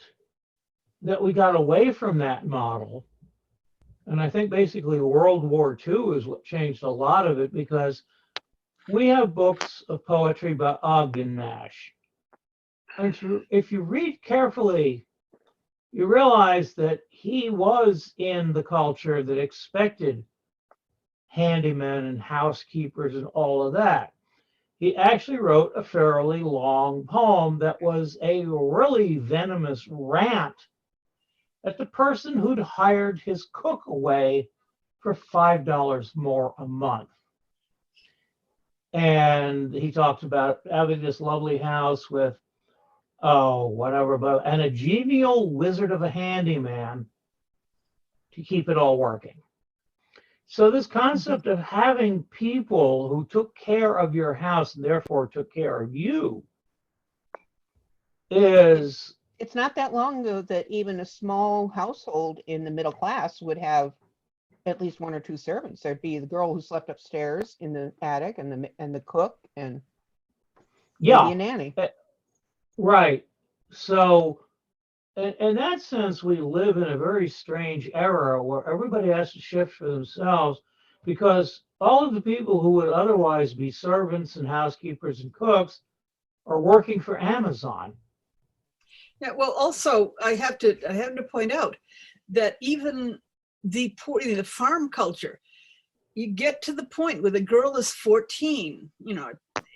that we got away from that model. And I think basically World War II is what changed a lot of it, because we have books of poetry by Ogden Nash. And if you read carefully, you realize that he was in the culture that expected handymen and housekeepers and all of that. He actually wrote a fairly long poem that was a really venomous rant at the person who'd hired his cook away for $5 more a month. And he talked about having this lovely house with, oh, whatever, but and a genial wizard of a handyman to keep it all working. So this concept of having people who took care of your house and therefore took care of you is... It's not that long ago that even a small household in the middle class would have at least one or two servants. There'd be the girl who slept upstairs in the attic, and the cook, and maybe a nanny. Right. So in that sense, we live in a very strange era where everybody has to shift for themselves, because all of the people who would otherwise be servants and housekeepers and cooks are working for Amazon. Yeah, well, also I have to point out that even the farm culture, you get to the point where the girl is 14,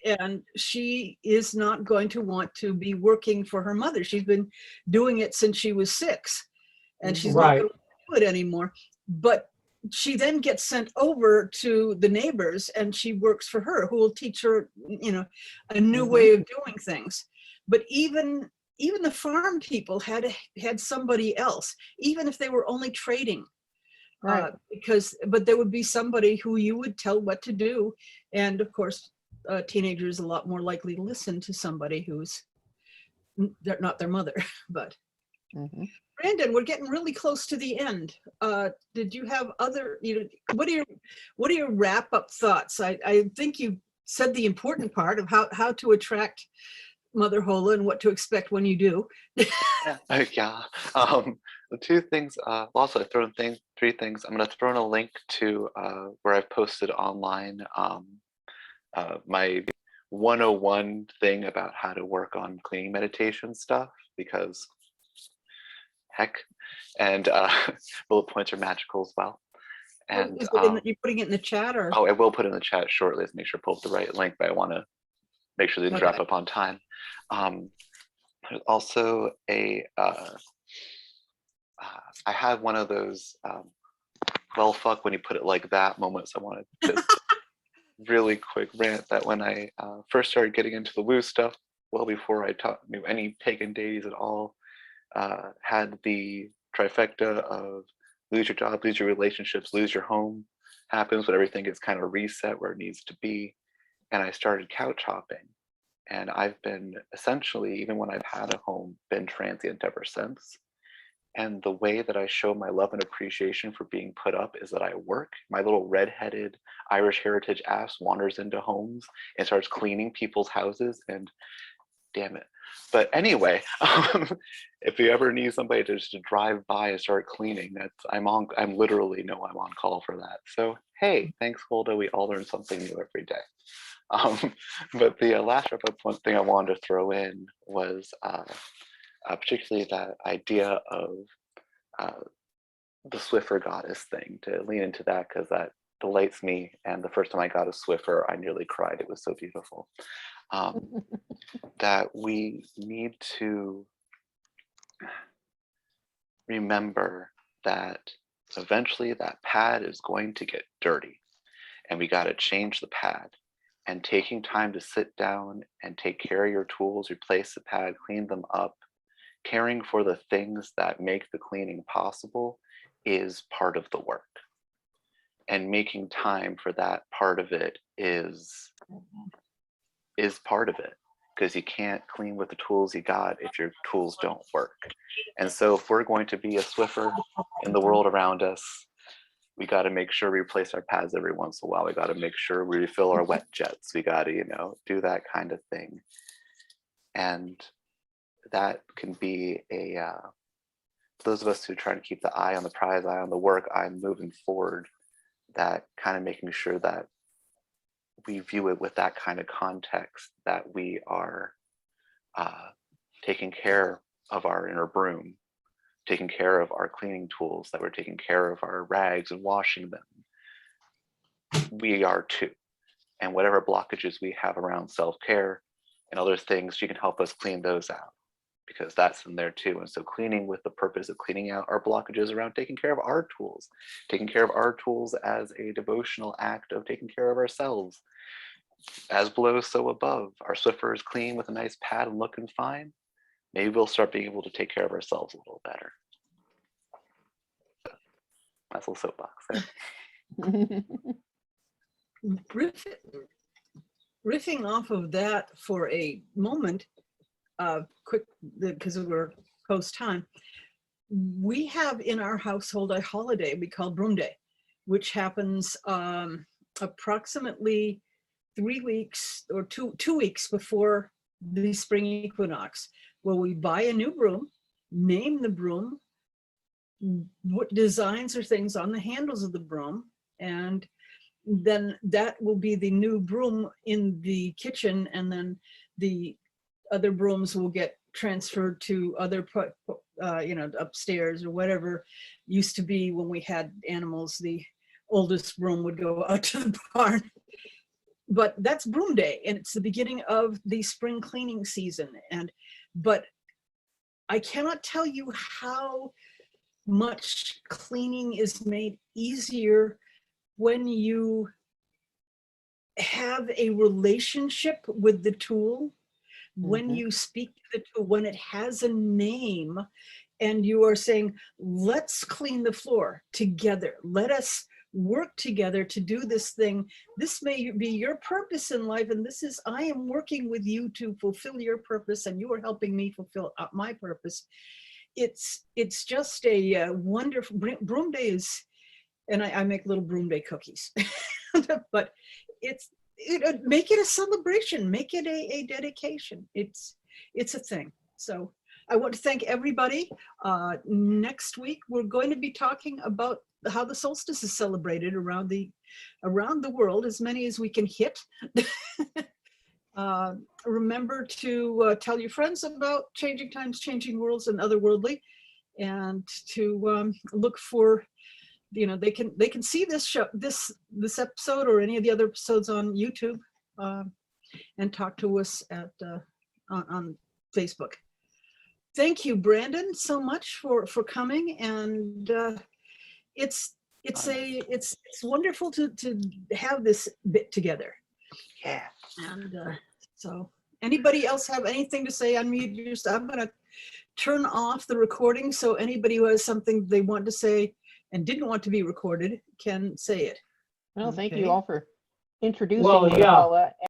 and she is not going to want to be working for her mother. She's been doing it since she was 6, and she's not going to do it anymore. But she then gets sent over to the neighbors, and she works for her, who will teach her, a new way of doing things. But even the farm people had somebody else, even if they were only trading. Right. But there would be somebody who you would tell what to do. And of course, teenagers are a lot more likely to listen to somebody who's not their mother. But Brandon, we're getting really close to the end. Did you have other, what are your wrap up thoughts? I think you said the important part of how to attract Mother Holle and what to expect when you do. Yeah. The 2 things, also I throw in 3 things. I'm going to throw in a link to where I've posted online my 101 thing about how to work on cleaning meditation stuff, because heck, and bullet points are magical as well. And you're putting it in the chat, or? Oh, I will put it in the chat shortly. Let's make sure I pull up the right link, but I want to make sure they didn't wrap up on time. There's also I had one of those well, fuck, when you put it like that moments. I wanted to just really quick rant that when I first started getting into the woo stuff, well before I knew any pagan deities at all, had the trifecta of lose your job, lose your relationships, lose your home, happens when everything gets kind of reset where it needs to be. And I started couch hopping. And I've been essentially, even when I've had a home, been transient ever since. And the way that I show my love and appreciation for being put up is that I work. My little redheaded Irish heritage ass wanders into homes and starts cleaning people's houses, and damn it. But anyway, if you ever need somebody to just drive by and start cleaning, I'm literally I'm on call for that. So hey, thanks Holda, we all learn something new every day. But the last one thing I wanted to throw in was particularly that idea of the Swiffer goddess thing, to lean into that, because that delights me. And the first time I got a Swiffer, I nearly cried. It was so beautiful. That we need to remember that eventually that pad is going to get dirty, and we got to change the pad. And taking time to sit down and take care of your tools, replace the pad, clean them up, caring for the things that make the cleaning possible is part of the work. And making time for that part of it is part of it, because you can't clean with the tools you got if your tools don't work. And so if we're going to be a Swiffer in the world around us, we got to make sure we replace our pads every once in a while. We got to make sure we refill our wet jets. We got to, do that kind of thing. And that can be those of us who try to keep the eye on the prize, eye on the work, eye moving forward, that kind of making sure that we view it with that kind of context, that we are taking care of our inner broom, taking care of our cleaning tools, that we're taking care of our rags and washing them. we are too. And whatever blockages we have around self-care and other things, she can help us clean those out, because that's in there too. And so cleaning with the purpose of cleaning out our blockages around taking care of our tools, taking care of our tools as a devotional act of taking care of ourselves. As below, so above. Our Swiffer is clean with a nice pad and looking fine. Maybe we'll start being able to take care of ourselves a little better. So, nice little soapbox there. Riffing off of that for a moment, quick, because we're post time, we have in our household a holiday we call Broom Day, which happens approximately 3 weeks or two weeks before the spring equinox, where we buy a new broom, name the broom, what designs or things on the handles of the broom, and then that will be the new broom in the kitchen, and then the other brooms will get transferred to other upstairs or whatever. Used to be when we had animals, the oldest broom would go out to the barn. But that's Broom Day, and it's the beginning of the spring cleaning season. But I cannot tell you how much cleaning is made easier when you have a relationship with the tool, when you speak to the tool, when it has a name, and you are saying, let's clean the floor together. Let us work together to do this thing. This may be your purpose in life, and this is, I am working with you to fulfill your purpose, and you are helping me fulfill my purpose. It's just a wonderful, Broom Day is, and I make little Broom Day cookies, but make it a celebration, make it a dedication. It's a thing. So I want to thank everybody. Next week, we're going to be talking about how the solstice is celebrated around the world, as many as we can hit. Remember to tell your friends about Changing Times, Changing Worlds, and Otherworldly, and to look for, they can see this show, this episode or any of the other episodes on YouTube, and talk to us at on Facebook. Thank you, Brandon, so much for coming, and it's wonderful to have this bit together. Yeah. And so, anybody else have anything to say? Unmute yourself. I'm going to turn off the recording, so anybody who has something they want to say and didn't want to be recorded can say it. Well, thank Okay. you all for introducing Well, me, yeah. Paula.